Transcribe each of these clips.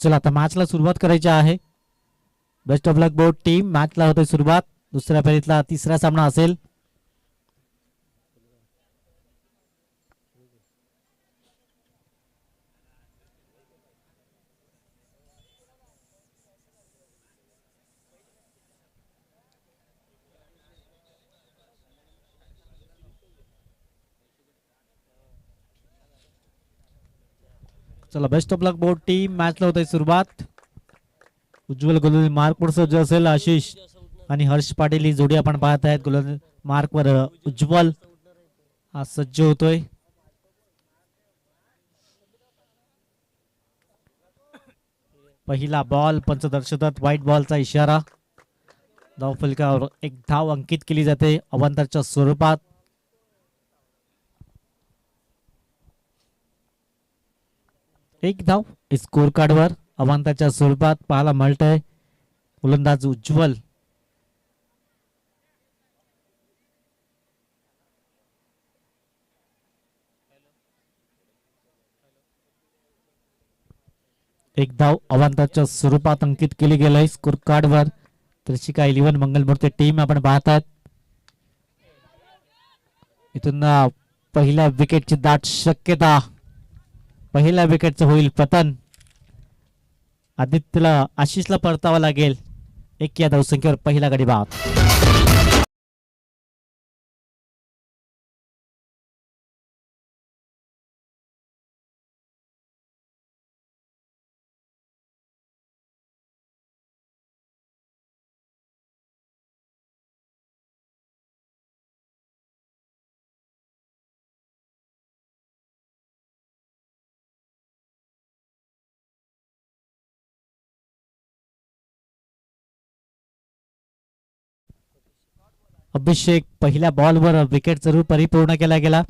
चला आता मॅचला सुरुवात करायची आहे. Best of luck both team. मॅचला होते सुरुवात. दुसऱ्या फेरीतला तिसरा सामना असेल. चला best of luck both team. मॅचला होते सुरुवात. उज्ज्वल गोलंदाज मार्कवर सज्ज असेल. आशिष आणि हर्ष पाटील ही जोडी आपण पाहत आहेत. गोलंदाज मार्कवर उज्ज्वल हा सज्ज होतोय. पहिला बॉल पंच दर्शवतात. व्हाईट बॉलचा इशारा. धाव फलकावर एक धाव अंकित केली जाते अवांतरच्या स्वरूपात. एक धाव स्कोर कार्डवर अवांतरच्या स्वरूपात पाहायला मिळतंय. गोलंदाज उज्ज्वल एक धाव अवांतरच्या स्वरूपात अंकित केली गेलंय स्कोर कार्डवर. त्रिशिका 11 मंगलमूर्ती टीम आपण पाहतात. इथून पहिल्या विकेटची दाट शक्यता. पहिल्या विकेटचं होईल पतन. आदित्यला आशिषला परतावा लागेल. एक या धावसंख्येवर पहिला गडी बाद. अभिषेक पहिल्या बॉलवर विकेट जरूर परिपूर्ण केला गेला.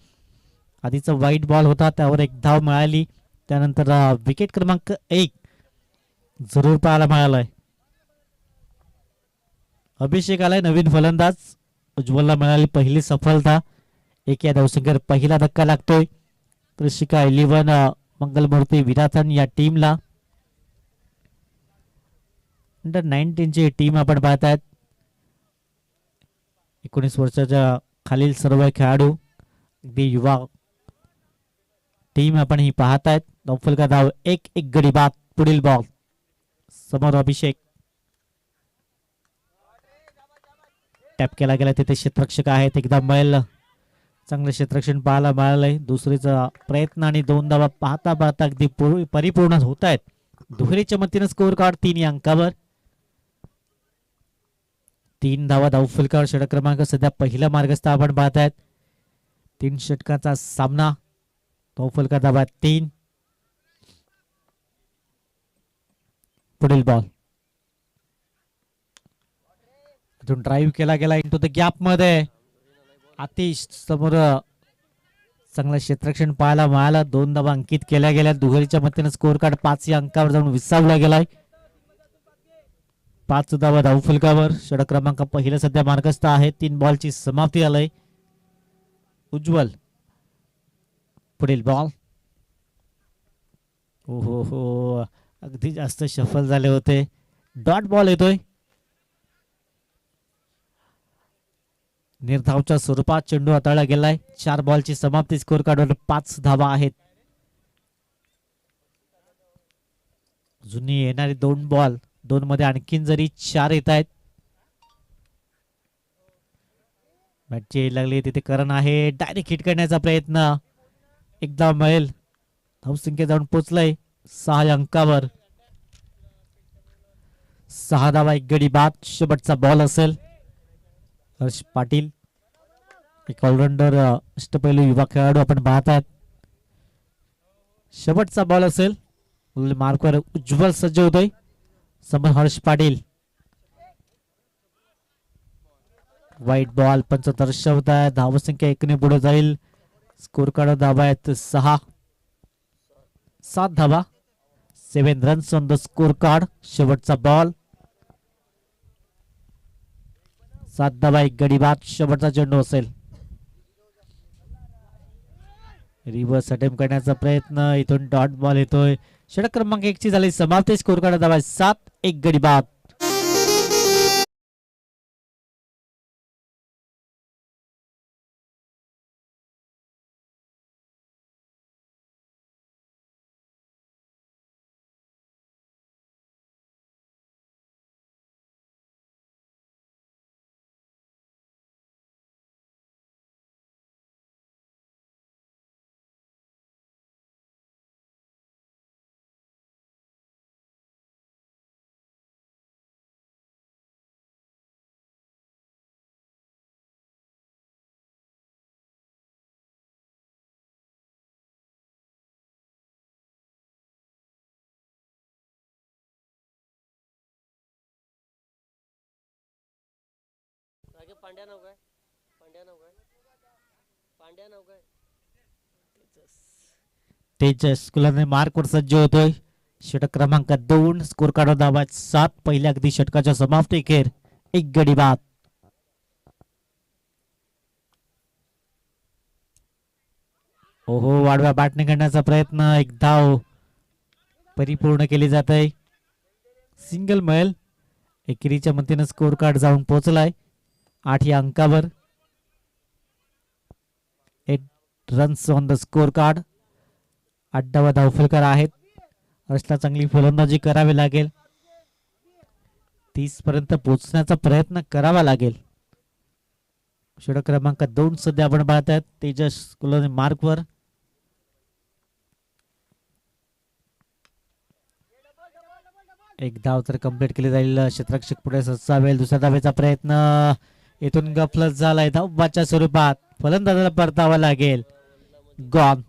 आधीचा व्हाईट बॉल होता त्यावर एक धाव मिळाली. त्यानंतर विकेट क्रमांक 1 जरूर पाहायला मिळालाय. अभिषेक आलाय नवीन फलंदाज. उज्ज्वलला मिळाली पहिली सफलता. एक या धावसंख्येवर पहिला धक्का लागतोय त्रिशिका 11 मंगलमूर्ती विराथन या टीमला. अंडर 19 ची टीम आपण पाहत आहेत. 19 वर्षाच्या खालील सर्व खेळाडू अगदी युवा टीम आपण ही पाहत आहेत. नौफल का धाव एक गडी बाद. पुढील बॉल समोर अभिषेक टॅप केला गेला. तिथे क्षेत्ररक्षक आहेत. एकदा मैल चांगलं क्षेत्ररक्षण पाहायला मिळालंय. दुसरीचा प्रयत्न आणि 2 धावा पाहता पाहता अगदी परिपूर्ण होत आहेत. दुहेरीच्या मतीनं स्कोर कार्ड 3 या अंकावर. 3 धावा धावफलकावर. षटक क्रमांक सध्या पहिला मार्गस्थ आपण पाहत आहेत. 3 षटकाचा सामना. धावफलका धावा 3. पुढील बॉल इथून ड्राईव्ह केला गेला इंटू द गॅप मध्ये. आतिश समोर चांगलं क्षेत्ररक्षण पाहायला मिळालं. 2 धावा अंकित केल्या गेल्या. दुहेरीच्या मतीनं स्कोर कार्ड 5 या अंकावर जाऊन विसावला गेलाय. 5 धावा धावफलकावर. षटक क्रमांक पहिला सध्या मार्गस्थ आहे. 3 बॉलची समाप्ती आलंय. उज्ज्वल पुढील बॉल. हो अगदी जास्त सफल झाले होते. डॉट बॉल येतोय. निर्धावच्या स्वरूपात चेंडू हाताळला गेलाय. 4 बॉलची समाप्ती. स्कोर कार्डवर 5 धावा आहेत. जुनी येणारी 2 बॉल 2 मध्ये आणखीन जरी 4 येत आहेत. बॅटची लागली तिथे करण आहे. डायरेक्ट हिट करण्याचा प्रयत्न. एकदा मिळेल. धावसंख्या जाऊन पोचलाय 6 अंकावर. 6 धावा एक गडी बाद. शेवटचा बॉल असेल. हर्ष पाटील एक ऑलराऊंडर अष्टपैलू युवा खेळाडू आपण पाहतात. शेवटचा बॉल असेल. मार्कवर उज्ज्वल सज्ज होतोय. समोर हर्ष पाटील. व्हाईट बॉल पंच दर्शवत आहे. धावसंख्या 1 ने पुढे जाईल. स्कोर कार्ड धावा आहेत 6. 7 धावा 7 runs on the score card. शेवटचा बॉल. 7 धावा 1 गडी बाद. शेवटचा चेंडू असेल. रिव्हर्स अटेम्प्ट करण्याचा प्रयत्न. इथून डॉट बॉल येतोय. षटक क्रमांक 1 ची झाली समाप्ती. स्कोर कार्ड धावा 7 1 गडी बाद. तेजस कुलने मार्कवर सज्ज होतोय. षटक क्रमांक 2. स्कोर कार्ड धावा 7. पहिल्या अगदी षटकाच्या समाप्ती खेर 1 गडी बाद. ओहो वाढव्या बॅटने करण्याचा प्रयत्न. 1 धाव परिपूर्ण केली जात आहे. सिंगल मिळेल. एकेरीच्या मतीनं स्कोर कार्ड जाऊन पोहोचलाय 8 या अंकावर. 8 runs on the score card. 8 धावा धावफलकार आहेत. हर्षला चांगली फलंदाजी करावी लागेल. 30 पर्यंत पोहोचण्याचा प्रयत्न करावा लागेल. षटक क्रमांक 2 सध्या आपण पाहत आहेत. तेजस कुलने मार्कवर. एक धाव तर कंप्लीट केली जाईल. क्षेत्ररक्षक पुढे ससावेल. दुसऱ्या धावेचा प्रयत्न इथून गफलत झालाय. धावबाच्या स्वरूपात फलंदाजाला परतावा लागेल. गॉन.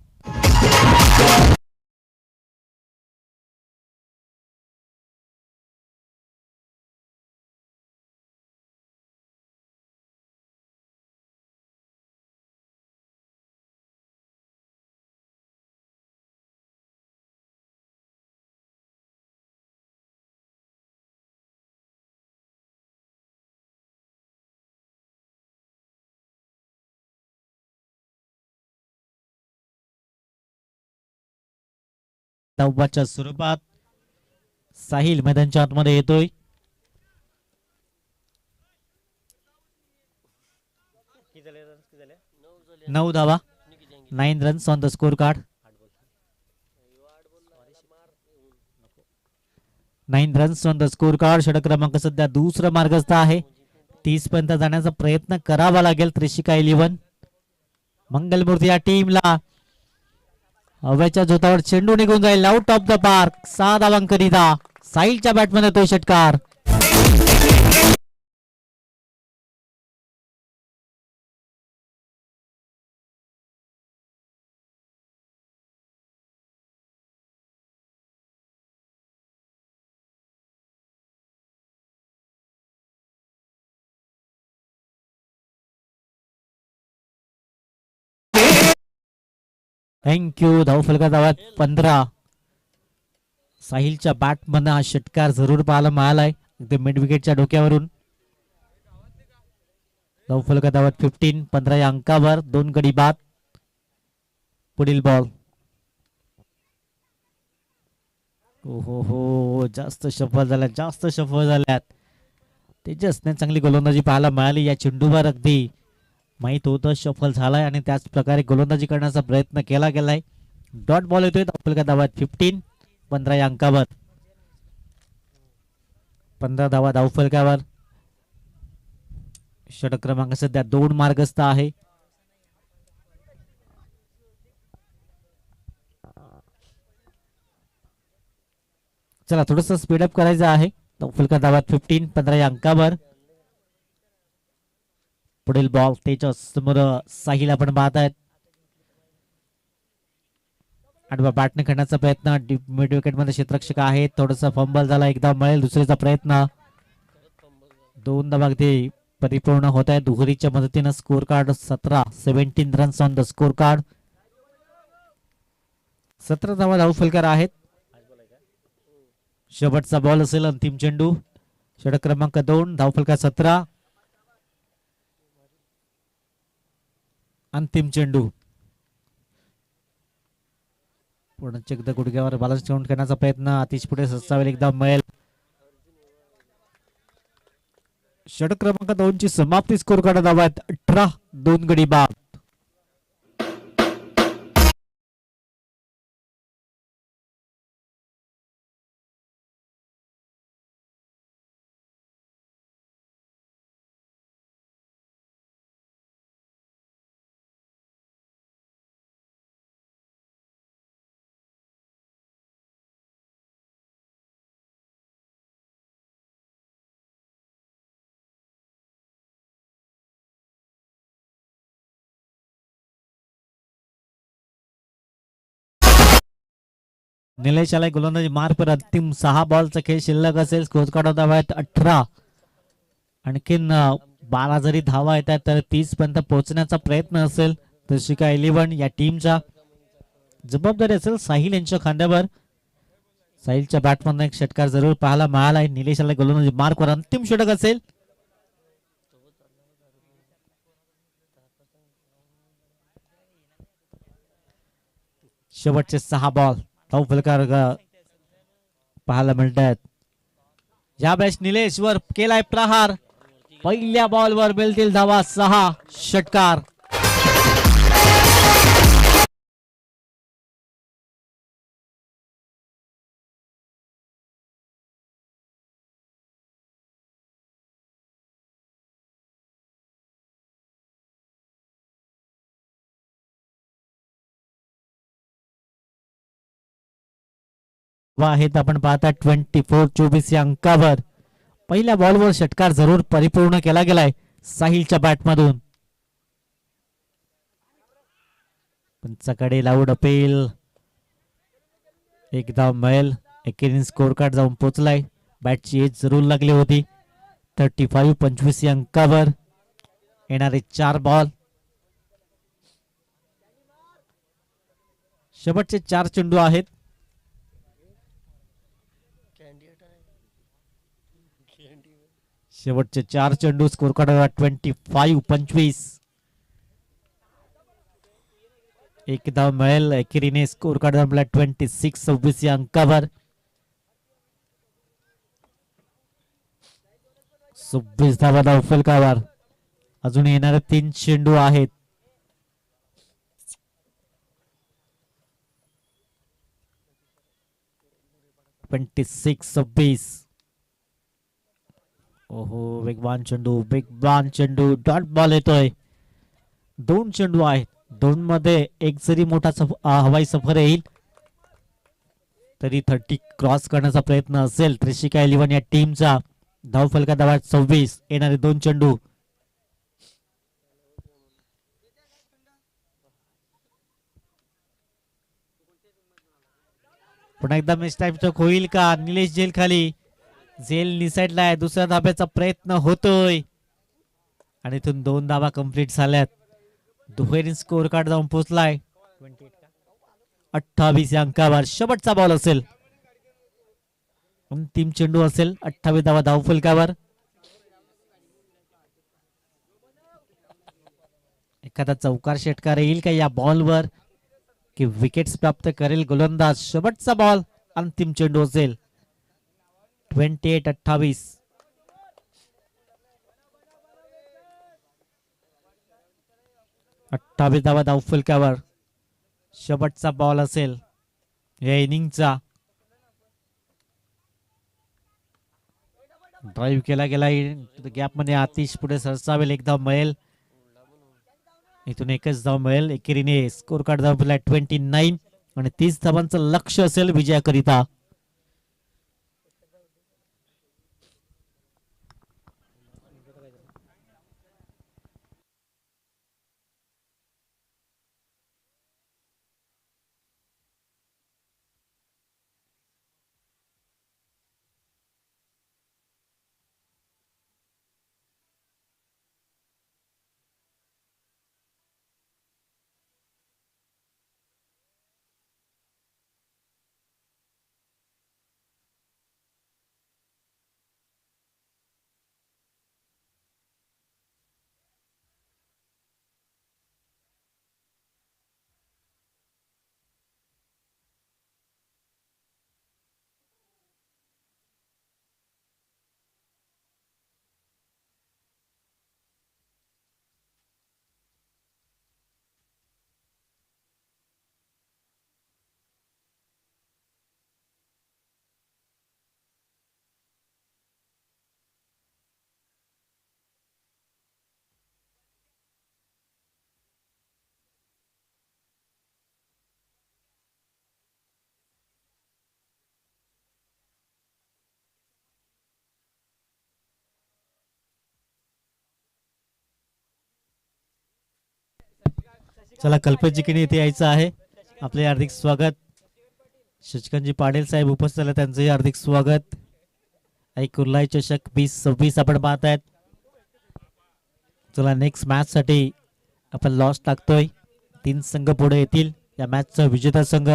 धावबाच्या स्वरूपात साहिल मैदानच्या आतमध्ये येतोय. नऊ धावा 9 runs on the score card. 9 runs on the score card. षटक क्रमांक सध्या दुसरा मार्गस्थ आहे. 30 पर्यंत जाण्याचा प्रयत्न करावा लागेल. त्रिशिका 11 मंगलमूर्ती या टीमला. हवेच्या जोतावर चेंडू निघून जाईल. Out of the park. 6 धावांकरिता साहिलच्या बॅटमध्ये तो षटकार. थँक्यू. धावफलका धावात 15. साहिलच्या बॅटमधनं हा षटकार जरूर पाहायला मिळालाय. मिड विकेटच्या डोक्यावरून. धावफलका धावात 15. 15 या अंकावर 2 गडी बाद. पुढील बॉल. हो हो जास्त सफल झाल्यात. तेजसने चांगली गोलंदाजी पाहायला मिळाली. या चेंडूवर अगदी माहित होतं सफल झालाय आणि त्याच प्रकारे गोलंदाजी करण्याचा प्रयत्न केला गेलाय. डॉट बॉल येतोय. धावफलका धावात 15. 15 या अंकावर 15 धावा धावफलकावर. षटक क्रमांक सध्या 2 मार्गस्थ आहे. चला थोडस स्पीडअप करायचं आहे. धावफलका धावात 15. 15 या अंकावर. पुढील बॉल. तेजस समोर साहिल आपण पाहत आहेत. आडवा बॅटने खेळण्याचा प्रयत्न. मिड विकेट मध्ये क्षेत्ररक्षक आहे. थोडासा फंबल झाला. एकदा मिळेल. दुसरीचा प्रयत्न. 2 धावा अगदी परिपूर्ण होत आहे. दुहेरीच्या मदतीनं score card 17 runs on the score card. 17 धावा धावफलकार आहेत. शेवटचा बॉल असेल. अंतिम चेंडू. षटक क्रमांक 2. धावफलका 17. अंतिम चेंडू पूर्ण एकदा गुडघ्यावर बॅलन्स ठेवून करण्याचा प्रयत्न आतिश पुढे सचावेल एकदा मैल षटक क्रमांक 2 ची समाप्ती स्कोर काढत आहेत 18-2 गडी बाद. निलेश आलाय गोलंदाजी मार पर अंतिम 6 बॉलचा खेळ शिल्लक असेल स्कोर काढत आहेत 18. आणखीन 12 जरी धावा येतात तर 30 पर्यंत पोहोचण्याचा प्रयत्न असेल दर्शिका 11 या टीमचा जबाबदारी असेल साहिल यांच्या खांद्यावर. साहिलच्या बॅटमधून एक षटकार जरूर पाहायला मिळालाय. निलेश आलाय गोलंदाजी मार्कवर अंतिम षटक असेल. शेवटचे 6 बॉल धाव फलकार पाहायला मिळत आहेत. या बॅच निलेश वर केलाय प्रहार पहिल्या बॉलवर मिळतील धावा 6 षटकार. आहेत आपण पाहता 24-24 या अंकावर पहिल्या बॉलवर षटकार जरूर परिपूर्ण केला गेलाय साहिलच्या बॅटमधून. पंचाकडे लावून अपेल एकदा मैल एकेरीने स्कोर कार्ड जाऊन पोहोचलाय. बॅटची एज जरूर लागली होती. 35-25 या अंकावर येणारे 4 बॉल शेवटचे 4 चेंडू आहेत. शेवटचे 4 चेंडू स्कोर कार्ड 25-25 एकदा मिळेल एकेरीने स्कोर कार्ड आपला 26-26 या अंकावर. 26 धावा धाव फलकावर अजून येणारे 3 चेंडू आहेत. ओहो वेगवान चेंडू डॉट बॉल येतोय. 2 चेंडू आहेत. 2 मध्ये एक जरी मोठा हवाई सफर येईल तरी 30 क्रॉस करण्याचा प्रयत्न असेल त्रिशिका 11 या टीमचा. धाव फलका धावा 26 येणारे 2 चेंडू. पुन्हा एकदा मिस टाइम चौक होईल का. निलेश जेल खाली झेल निसटला आहे. दुसऱ्या धाब्याचा प्रयत्न होतोय आणि इथून 2 धावा कंप्लीट झाल्यात. दुहेरी स्कोर कार्ड जाऊन पोहोचलाय 28 या अंकावर. शेवटचा बॉल असेल अंतिम चेंडू असेल. 28 धावा धाव फलकावर. एखादा चौकार षटकार येईल का या बॉलवर की विकेट्स प्राप्त करेल गोलंदाज. शेवटचा बॉल अंतिम चेंडू असेल 28-28. 28 धावा धाव फलकावर. शेवटचा बॉल असेल या इनिंगचा. ड्राईव्ह केला गेला गॅप मध्ये आतिश पुढे सरसावेल एकदा मिळेल. इथून एकच धाव मिळेल. एकेरीने स्कोर कार्ड धाव 29 आणि 30 धावांचं लक्ष असेल विजयाकरिता. चला कल्पेशजीकडे इथे यायचं आहे. आपले हार्दिक स्वागत. शशिकांतजी पाटील साहेब उपस्थित झाले, त्यांचंही हार्दिक स्वागत. आई कुर्लाई चषक 2026 आपण पाहत आहेत. चला नेक्स्ट मॅच साठी आपण लॉस टाकतोय. 3 संघ पुढे येतील. या मॅचचा विजेता संघ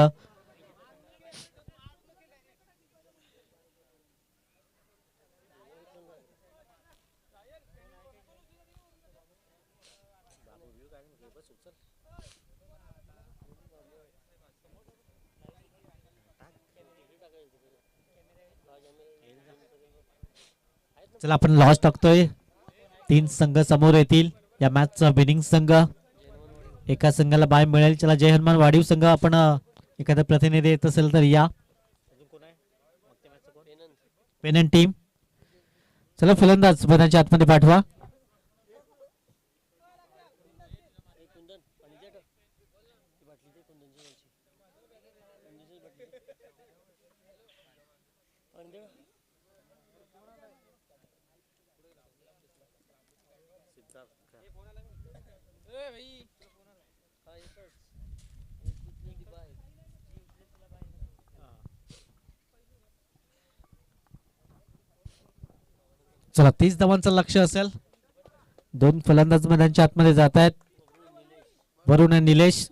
चला आपण लॉस टाकतोय. 3 संघ समोर येतील. या मॅचचा विनिंग संघ, एका संघाला बाय मिळेल. चला जय हनुमान वाढीव संघ, आपण एखादा प्रतिनिधी येत असेल तर या. पेनन टीम, चला फलंदाज मैदानाच्या आतमध्ये पाठवा. चला 30 धावांचं लक्ष असेल. 2 फलंदाज मैदानाच्या आतमध्ये जात आहेत. वरुण आणि निलेश.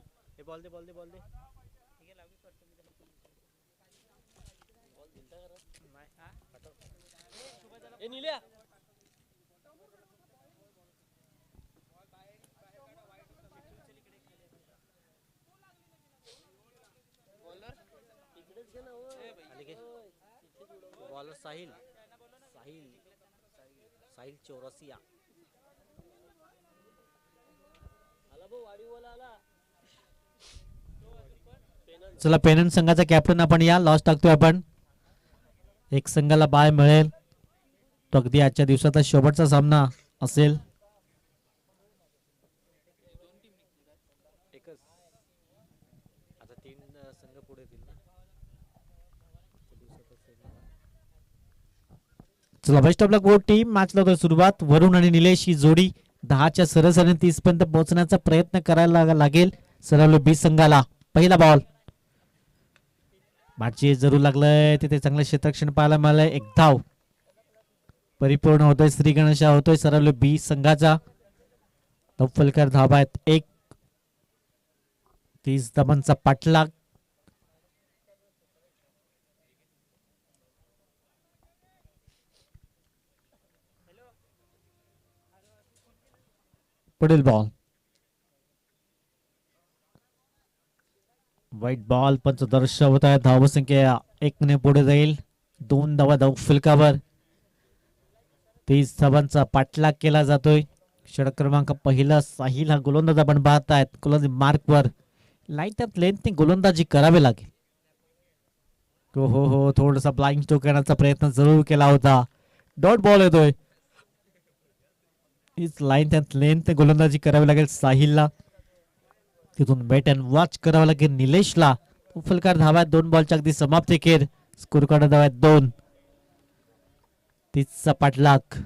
बॉलर साहिल चौरसिया. चला पेनन संघाचा कॅप्टन आपण या. लॉस टाकतोय आपण. एक संघाला बाय मिळेल. तो अगदी आजच्या दिवसाचा शेवटचा सामना असेल. चला best of luck board team. Match लावतोय सुरुवात. वरुण आणि निलेश ही जोडी 10च्या सरसरीने 30 पर्यंत पोहोचण्याचा प्रयत्न करायला लागेल सरवले बी संघाला. पहिला बॉल. मॅचची जरूर लागलंय तिथे चांगलं क्षेत्ररक्षण पाहायला मिळालंय. 1 धाव परिपूर्ण होतोय. श्री गणेशा होतोय सरवले बी संघाचा. फलकर धावा आहेत 1. 30 धावांचा पाठलाग. पुढील बॉल वाईट बॉल. पंचदर्श होत आहे. धावसंख्या 1 ने पुढे जाईल. 2 धावा धाव फलकावर. 30 धावांचा पाठलाग केला जातोय. षटक क्रमांक पहिला साहिल हा गोलंदाज आपण पाहत आहेत. गोलंदाजी मार्कवर लाईट लेंथने गोलंदाजी करावी लागेल. हो थोडासा ब्लाइंड स्ट्रोक करण्याचा प्रयत्न जरूर केला होता. डॉट बॉल येतोय. लाईन त्यात लेंथ गोलंदाजी करावी लागेल साहिलला. तिथून बॅट अँड वॉच करावं लागेल निलेशला. फलकार धाव्यात 2 बॉलच्या अगदी समाप्ती केर. Score card धाव्यात 2. 30चा पाठलाग.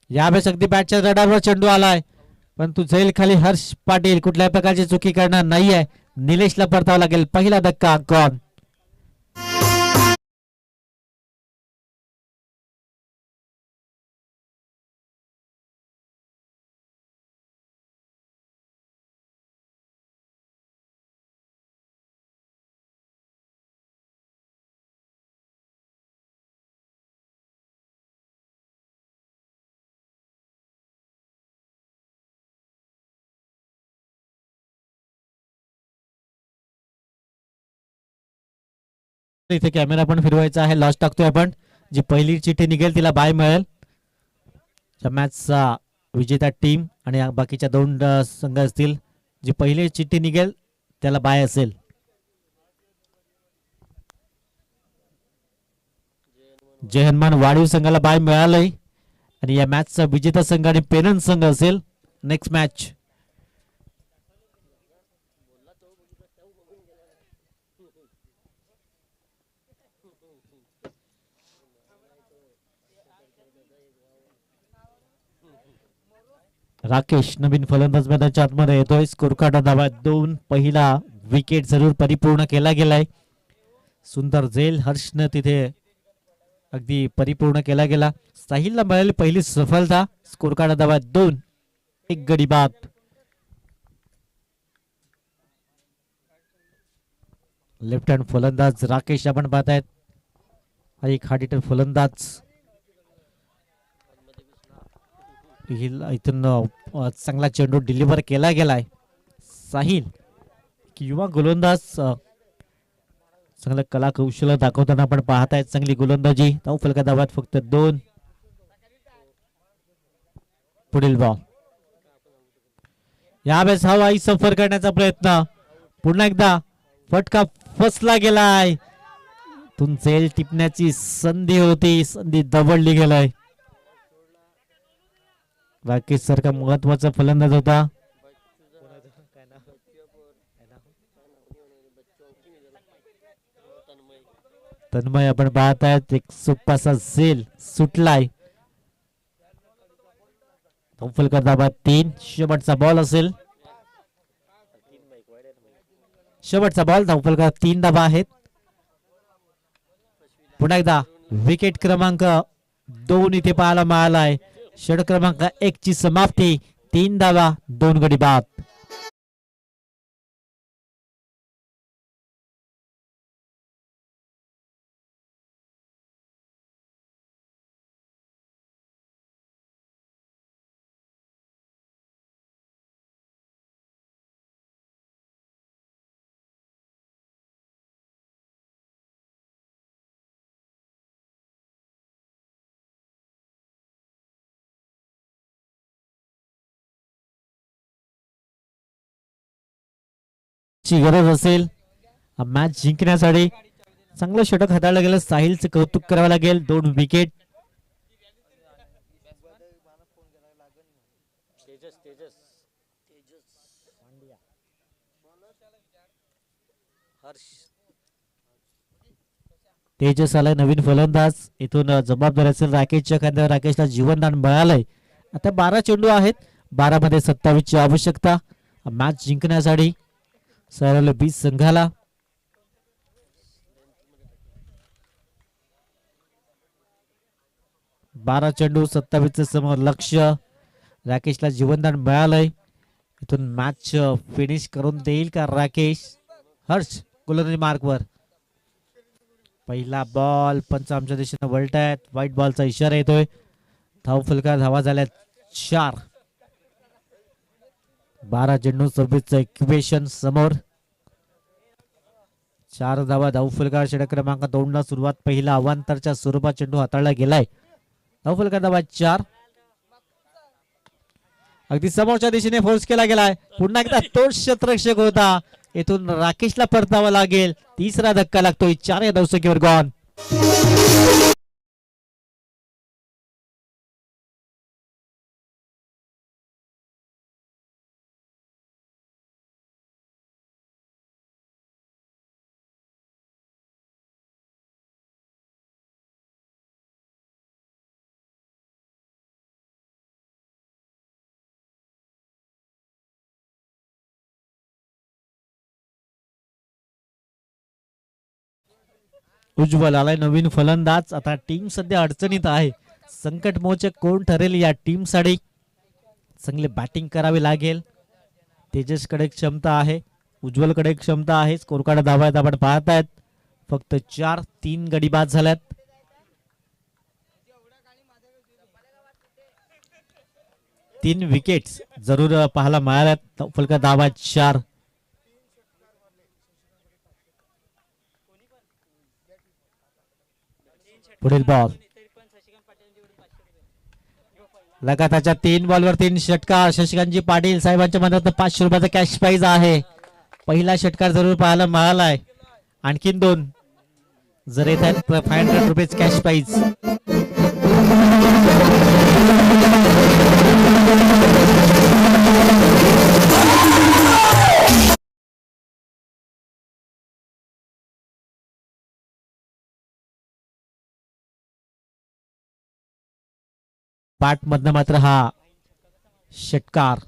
यावेळेस अगदी बॅटच्या रडारवर चेंडू आलाय, पण तू झैल खाली हर्ष पाटील कुठल्याही प्रकारची चुकी करणार नाहीये. निलेशला परतावा लागेल. पहिला धक्का गॉन. इथे कॅमेरा पण फिरवायचा आहे. लॉस टाकतोय आपण. जी पहिली चिठ्ठी निघेल तिला बाय मिळेल. मॅचचा विजेता टीम आणि बाकीच्या 2 संघ असतील. जी पहिली चिठ्ठी निघेल त्याला बाय असेल. जय हनुमान वाढीव संघाला बाय मिळालंय आणि या मॅचचा विजेता संघ आणि पेनन संघ असेल. Next match. राकेश नवीन फलंदाज मैदानाच्या आतमध्ये येतोय. स्कोर कार्ड धावा 2. पहिला विकेट जरूर परिपूर्ण केला गेलाय. सुंदर झेल हर्षनं तिथे अगदी परिपूर्ण केला गेला. साहिलला मिळाली पहिली सफलता. स्कोर कार्ड धावा 2. 1 गडी बाद. लेफ्ट हँड फलंदाज राकेश आपण पाहतायत. एक हार्ड हिटर फलंदाज. इथून चांगला चेंडू डिलिव्हर केला गेलाय. साहिल किंवा गोलंदाज चांगलं कला कौशल्य दाखवताना आपण पाहतायत. चांगली गोलंदाजी. धाव फलका धावात फक्त 2. पुढील बॉल. यावेळेस हवाई सफर करण्याचा प्रयत्न. पुन्हा एकदा फटका फसला गेलाय. तुम झेल टिपण्याची संधी होती. संधी दबडली गेलाय. राकेश सारखा महत्वाचा फलंदाज होता. तन्मय आपण पाहतायत. एक सोपासा झेल सुटलाय. फलका धावा 3. शेवटचा बॉल असेल. शेवटचा बॉल. धावफलका 3 धावा आहेत. पुन्हा एकदा विकेट क्रमांक 2 इथे पाहायला मिळालाय. षटक क्रमांक 1 ची समाप्ती. 3 धावा 2 गडी बाद. ची गरज असेल मॅच जिंकण्यासाठी. चांगलं षटक हाताळलं गेलं. साहिलचं कौतुक करावं लागेल. 2 विकेट. तेजस आलाय नवीन फलंदाज. इथून जबाबदारी असेल राकेशच्या खांद्यावर. राकेशला जीवनदान मिळालंय. आता 12 चेंडू आहेत. 12 मध्ये 27 ची आवश्यकता मॅच जिंकण्यासाठी सैरावली बीच संघाला. बारा चेंडू 27 समोर लक्ष. राकेशला जीवनदान मिळालंय. इथून मॅच फिनिश करून देईल का राकेश? हर्ष गोलंदाजी मार्कवर. पहिला बॉल. पंच आमच्या दिशेने वळतायत. व्हाईट बॉलचा इशारा येतोय. धाव फलका धावा झाल्या 4. 12 चेंडू 26चं इक्वेशन समोर. 4 धावा. धाव फलका षटक क्रमांक 2 ला सुरुवात. पहिला अवांतरच्या स्वरूपात चेंडू हाताळला गेलाय. धाव फलका धावा 4. अगदी समोरच्या दिशेने फोर्स केला गेलाय. पुन्हा एकदा तो क्षेत्ररक्षक होता. इथून राकेशला परतावा लागेल. तिसरा धक्का लागतोय. 4 या धावसंख्येवर गॉन. उज्ज्वल आलाय नवीन फलंदाज. आता टीम सध्या अडचणीत आहे. संकट मोचक कोण ठरेल या टीम साठी? चांगले बॅटिंग करावी लागेल. तेजस कडे क्षमता आहे. उज्ज्वल कडे क्षमता आहे. स्कोर कार्ड धावा आपण पाहतायत फक्त 4. 3 गडी बाद झाल्यात. तीन विकेट्स जरूर पाहायला मिळाल्यात. फलका धावा 4. पुढील बॉल. लगातारच्या 3 बॉलवर 3 षटकार. शशिकांतजी पाटील साहेबांच्या मनात 500 रुपयाचा कॅश प्राइज आहे. पहिला षटकार जरूर पाहायला मिळालाय. आणखीन 2 जर येत आहेत 500 रुपीज कॅश प्राइज. पाठ मधनं मात्र हा षटकार.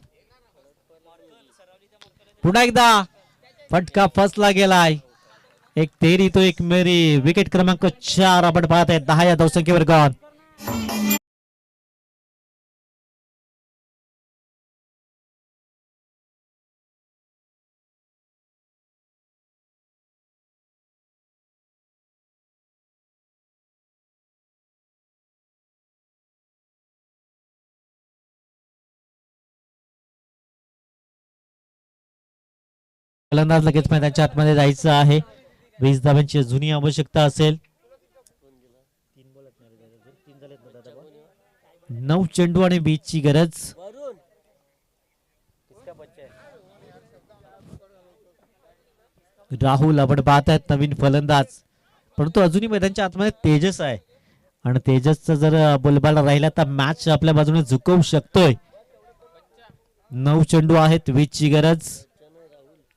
पुन्हा एकदा फटका फसला गेलाय. एक तेरी तो एक मेरी. विकेट क्रमांक 4 आपण पाहत आहे 10 या धावसंख्येवर गॉन. फलंदाज लगेच मैदानाच्या आतमध्ये जायचं आहे. 20 धावांची जुनी आवश्यकता असेल. 9 चेंडू आणि 20 ची गरज. राहुल आपण पाहत आहेत नवीन फलंदाज, परंतु अजूनही मैदानाच्या आतमध्ये तेजस आहे आणि तेजसचा जर बोलबाला राहिला तर मॅच आपल्या बाजूने झुकवू शकतोय. 9 चेंडू आहेत 20 ची गरज.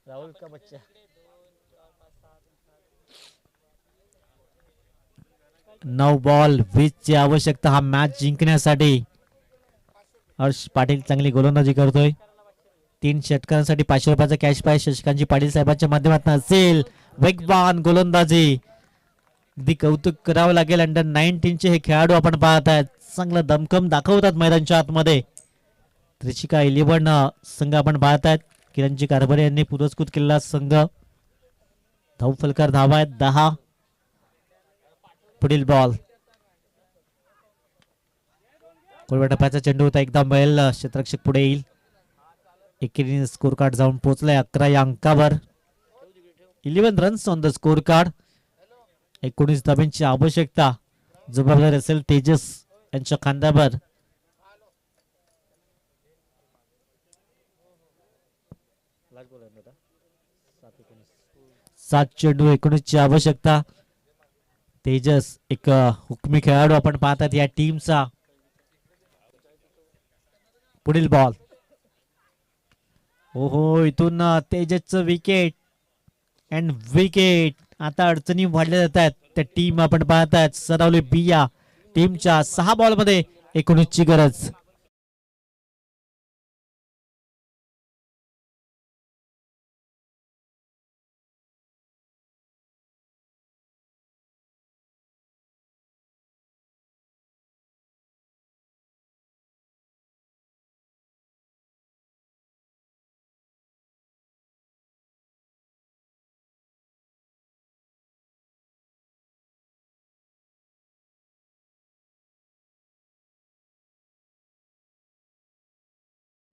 राहुल का बच्चा 9 बॉल 20 ची आवश्यकता हा मॅच जिंकण्यासाठी. हर्ष पाटील चांगली गोलंदाजी करतोय. 3 षटकांसाठी 500 रुपयाचा कॅश प्राइज शशिकांतजी पाटील साहेबांच्या माध्यमातून असेल. वेगवान गोलंदाजी, अगदी कौतुक करावं लागेल. अंडर 19 चे हे खेळाडू आपण पाहत आहेत, चांगलं दमखम दाखवतात मैदानाच्या आतमध्ये. त्रिशिका 11 संघ आपण पाहत आहेत. किरणजी कारभारे यांनी पुरस्कृत केलेला संघ. धाव फलकार धावा आहेत 10. पुढील बॉल कोलवाटप्याचा चेंडू होता. एकदा बैल क्षेत्ररक्षक पुढे येईल. एकेरीने स्कोर कार्ड जाऊन पोहोचलाय 11 या अंकावर. 11 runs on the score card. 19 धाब्यांची आवश्यकता. जबाबदारी असेल तेजस यांच्या खांद्यावर. सात चेंडू 19 ची आवश्यकता. तेजस एक हुकमी खेळाडू आपण पाहतात या टीमचा. पुढील बॉल. ओहो, इथून तेजसचं विकेट अँड विकेट. आता अडचणी वाढल्या जात आहेत त्या टीम आपण पाहतात. सरावली बिया टीमच्या 6 बॉल मध्ये 19 ची गरज.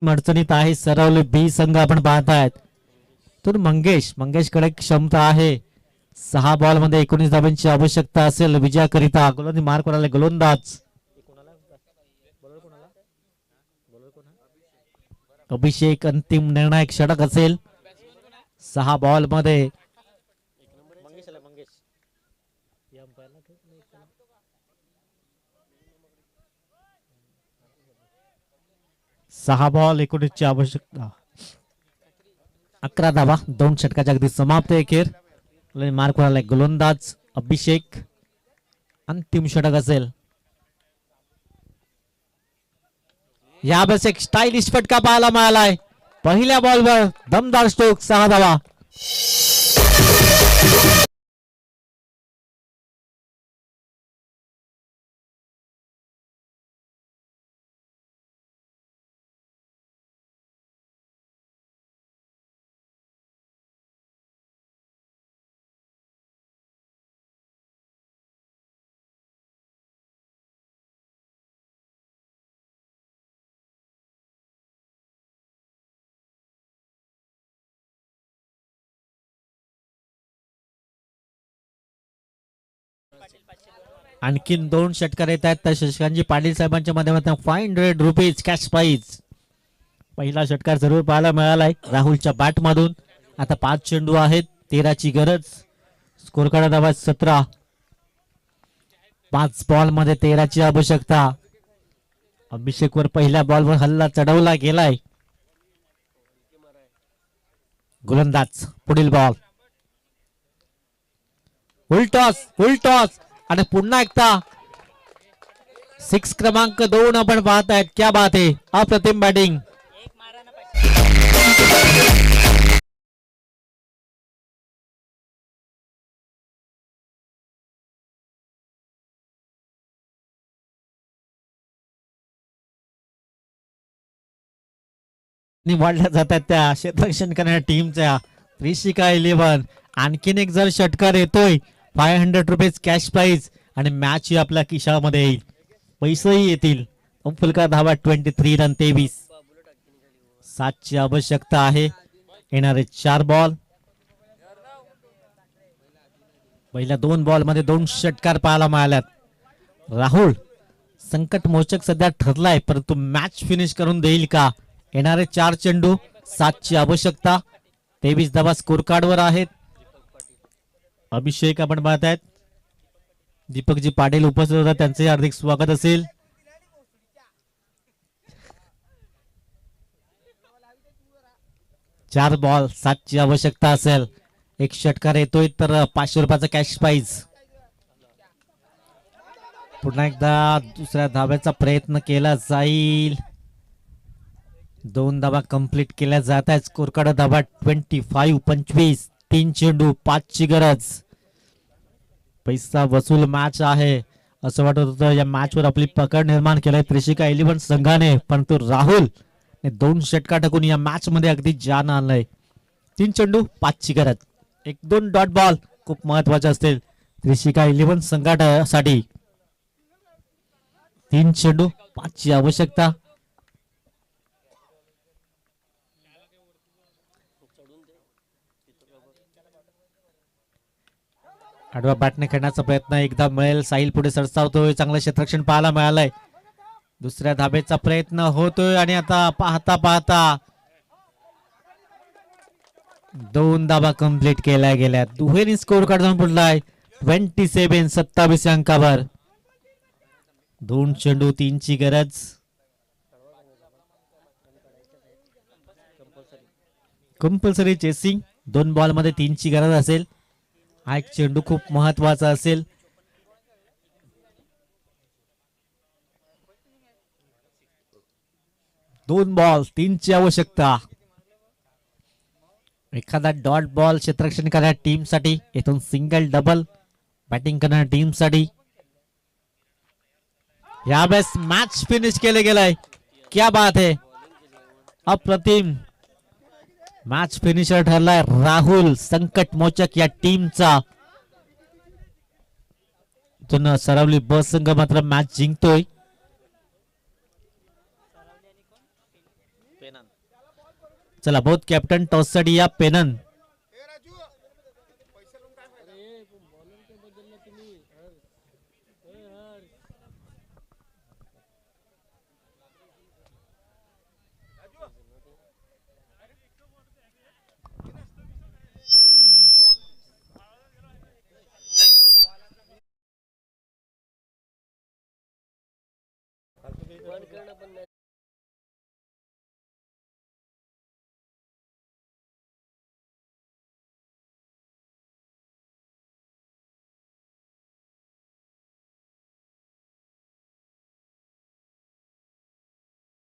अडचणीत आहे सरावले बी संघ आपण पाहत आहेत. तर मंगेश कडे क्षमता आहे. 6 बॉल मध्ये 19 धाब्यांची आवश्यकता असेल विजयाकरिता. गोलंदाजी मार्क वर गोलंदाज अभिषेक. अंतिम निर्णायक षटक असेल 6 बॉल मध्ये. 6 बॉल 19 ची आवश्यकता. 11 धावा 2 षटकाच्या अगदी समाप्त. एकेर मार्क वर गोलंदाज अभिषेक. अंतिम षटक असेल. यावेळेस एक स्टायलिश फटका पाहायला मिळालाय. पहिल्या बॉलवर दमदार स्ट्रोक. 6 धावा. आणखीन 2 षटकार येत आहेत. तर शशिकांतजी पाटील साहेबांच्या माध्यमातून 500 रुपीज कॅश प्राइज. पहिला षटकार जरूर पाहायला मिळालाय राहुलच्या बॅट मधून. आता 5 चेंडू आहेत 13 ची गरज. स्कोर कार्ड धावा 17. 5 बॉल मध्ये 13 ची आवश्यकता. अभिषेक वर पहिल्या बॉलवर हल्ला चढवला गेलाय. गोलंदाज. पुढील बॉल. उलटॉस आणि पुन्हा एकदा सिक्स क्रमांक 2 आपण पाहतायत. क्या बात आहे, अप्रतिम बॅटिंग. निवडल्या जातात त्या क्षेत्ररक्षण करणाऱ्या टीमच्या त्रिशिका 11. आणखीन एक जर षटकार येतोय, 500 रुपीज कॅश प्राइज आणि मॅच ही आपल्या खिशामध्ये येईल, पैसेही येतील. फुलका धावा 23 रन 23. 7ची आवश्यकता आहे. येणारे 4 बॉल. पहिल्या 2 बॉल मध्ये 2 षटकार पाहायला मिळाल्यात. राहुल संकट मोचक सध्या ठरलाय, परंतु मॅच फिनिश करून देईल का? येणारे 4 चेंडू, 7ची आवश्यकता. 23 धावा स्कोर कार्डवर आहेत. अभिषेक आपण पाहतायत. दीपकजी पाटील उपस्थित होतात, त्यांचे हार्दिक स्वागत असेल. चार बॉल, 7ची आवश्यकता असेल. एक षटकार येतोय तर 500 रुपयाचा कॅश प्राइज. पुन्हा एकदा दुसऱ्या धाब्याचा प्रयत्न केला जाईल. 2 धावा कंप्लीट केल्या जात आहेत. स्कोर कार्ड धावा 25 25. 3 चेंडू, 5ची गरज. पैसा वसूल मॅच आहे असं वाटत होतं. या मॅच वर आपली पकड निर्माण केलाय त्रिशिका 11 संघाने, परंतु राहुल 2 षटकार टाकून या मॅच मध्ये अगदी जान आणलंय. 3 चेंडू, 5ची गरज. 1-2 डॉट बॉल खूप महत्वाचे असतील त्रिशिका 11 संघासाठी. 3 चेंडू, 5ची आवश्यकता. आडवा बॅटने खेळण्याचा प्रयत्न एकदा मिळेल. साहिल पुढे सरसावतोय, चांगलं क्षेत्ररक्षण पाहायला मिळालंय. दुसऱ्या धाब्याचा प्रयत्न होतोय आणि आता पाहता पाहता 2 धाबा कंप्लीट केल्या गेल्या. दुहेरी स्कोर कार्ड जाऊन पडलाय 27 27 अंकावर. 2 चेंडू, 3ची गरज. Compulsory chasing. 2 बॉल मध्ये 3ची गरज असेल. हा एक चेंडू खूप महत्वाचा असेल. दोन बॉल, 3ची आवश्यकता. एखादा डॉट बॉल क्षेत्ररक्षण करणाऱ्या टीम साठी, इथून सिंगल डबल बॅटिंग करणाऱ्या टीम साठी. यावेळेस मॅच फिनिश केले गेलाय. क्या बात है, अप्रतिम. मॅच फिनिशर ठरलाय राहुल संकट मोचक या टीमचा. सरावली ब संघ मात्र मॅच जिंकतोय. चला बहुत कॅप्टन टॉस साठी या पेनन.